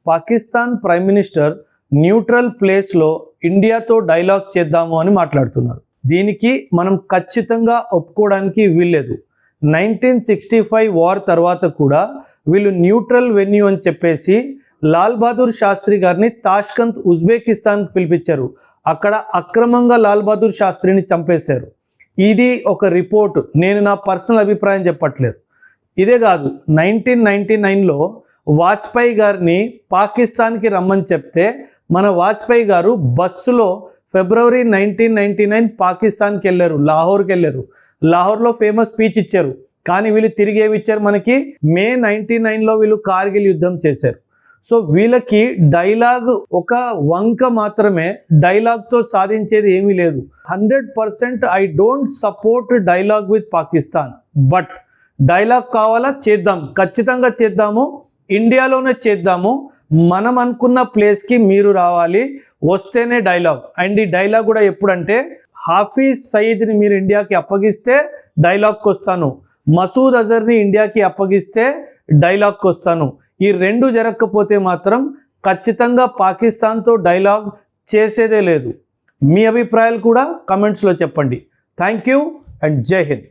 Pakistan prime minister neutral ప్లేస్లో ఇండియాతో dialogue చేద్దాము అని మాట్లాడుతున్నారు. దీనికి మనం ఖచ్చితంగా ఒప్పుకోవడానికి వీల్లేదు. 1965 వార్ తర్వాత కూడా వీళ్ళు న్యూట్రల్ వెన్యూ అని చెప్పేసి లాల్ బహదూర్ శాస్త్రి గారిని తాష్కంత్ ఉజ్బెకిస్తాన్కి పిలిపించారు. అక్కడ అక్రమంగా లాల్ బహదూర్ శాస్త్రిని చంపేశారు. ఇది ఒక రిపోర్ట్, నేను నా పర్సనల్ అభిప్రాయం చెప్పట్లేదు. ఇదే కాదు, 1999లో వాజ్పేయి గారిని పాకిస్తాన్కి రమ్మని చెప్తే మన వాజ్పేయి గారు బస్సులో ఫిబ్రవరి 1999 పాకిస్తాన్కి వెళ్ళారు, లాహోర్కి వెళ్ళారు. లాహోర్లో ఫేమస్ స్పీచ్ ఇచ్చారు. కానీ వీళ్ళు తిరిగి ఏమి ఇచ్చారు మనకి? మే 99లో వీళ్ళు కార్గిల్ యుద్ధం చేశారు. సో వీళ్ళకి డైలాగ్ ఒక వంక మాత్రమే, డైలాగ్తో సాధించేది ఏమీ లేదు. 100% I don't support dialogue with Pakistan. But dialogue కావాలా? చేద్దాం, ఖచ్చితంగా చేద్దాము, ఇండియాలోనే చేద్దాము. మనం అనుకున్న ప్లేస్కి మీరు రావాలి, వస్తేనే డైలాగ్. అండ్ ఈ డైలాగ్ కూడా ఎప్పుడంటే, హాఫీజ్ సయీద్ని మీరు ఇండియాకి అప్పగిస్తే డైలాగ్కి వస్తాను, మసూద్ అజర్ని ఇండియాకి అప్పగిస్తే డైలాగ్కి వస్తాను. ఈ రెండు జరగకపోతే మాత్రం ఖచ్చితంగా పాకిస్తాన్తో డైలాగ్ చేసేదే లేదు. మీ అభిప్రాయాలు కూడా కమెంట్స్లో చెప్పండి. థ్యాంక్ యూ అండ్ జై హింద్.